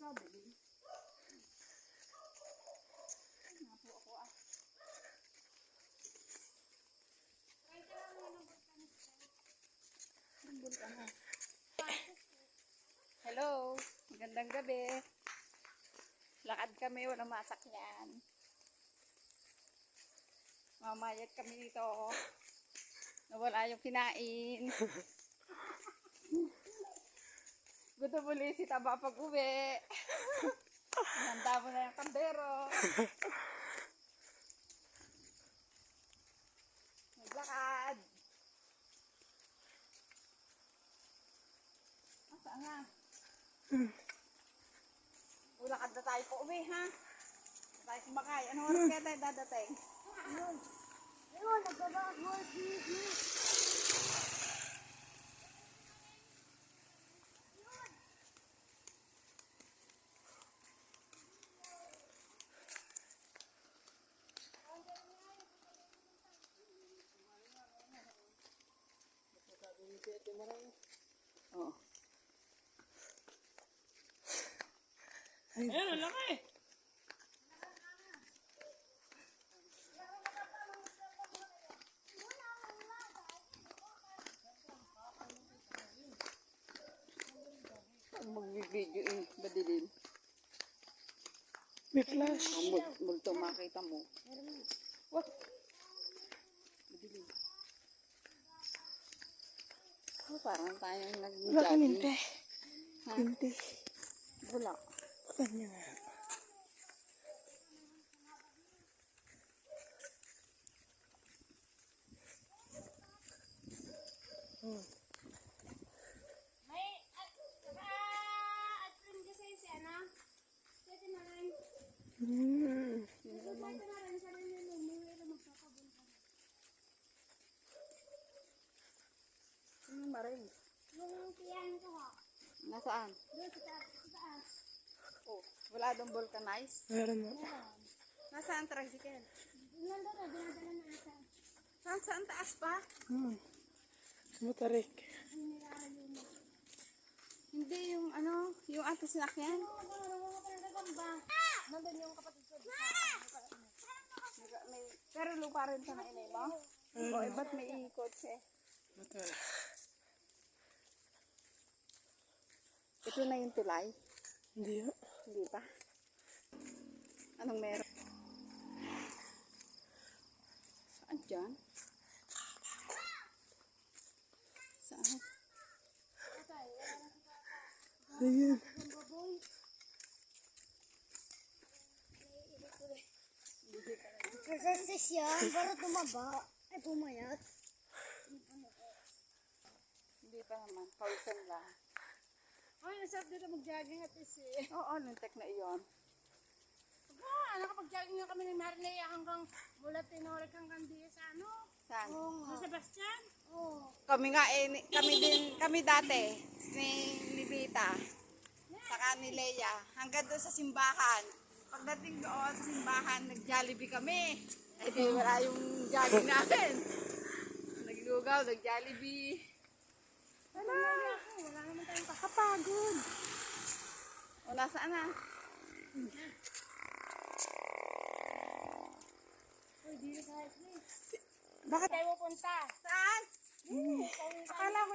sabi din. Ay, napo ako ah. Bulkan ha. Hello, magandang gabi. Lakad kami, walang masakyan. Mamayat kami dito. Nawala yung kinain. Gusto muli si Taba pag uwi. Handa mo na yung kandero. Maglakad. Saan nga? Ulakad na tayo po uwi ha. Na tayo kumakay. Anong oras kaya tayo dadating? Ayun. Ayun, nagbabago. Oo. Ayun, ang laki. Ang mag-video eh. Badilin. May flash. Multo makita mo. What? Badilin. Oh, parang tayong Wala ka nag-jogging. ninte. Ha? Ninte. Wala. Kanya nga. May, at-rim kasi si ano? Pwede na rin. Pwede na rin sa rin yung umuwi na magkakabunta. Maring. Yung tiyan ko ha. Nasaan? Doon sa taas. Oh, wala dong vulcanize. Meron mo. Nasaan tricycle? Nandun na, dinadala na asa. Saan taas pa? Matarik. Hindi yung ano, yung ato sinakyan. Nandun yung kapatid ko. Pero lupa rin sa nainay mo? O, ba't may ikot siya? Matar. Ito na yung tulay? Hindi yun. Hindi pa? Anong meron? Saan dyan? Saan? Ayun. Kasi siya, para tumaba. Ay, pumayat. Hindi pa naman. Pausan lang. Ay, nasarap dito mag-jogging at is Oo, lintek na iyon. nakapag-jogging nga kami ni Marinea hanggang mula Tinorik hanggang diya sa ano? Saan? Sa Sebastian? Oo. Kami nga eh, kami dati ni Bita. Saka ni Leia. Hanggang doon sa simbahan. Pagdating doon sa simbahan, nag-Jollibee kami. Ay di wala yung jogging namin. Naglugaw, nag-Jollibee. Wala naman tayong Kakapagod. O, nasaan na? Uy, dito sa place. Bakit? Tayo pupunta. Saan? Akala ko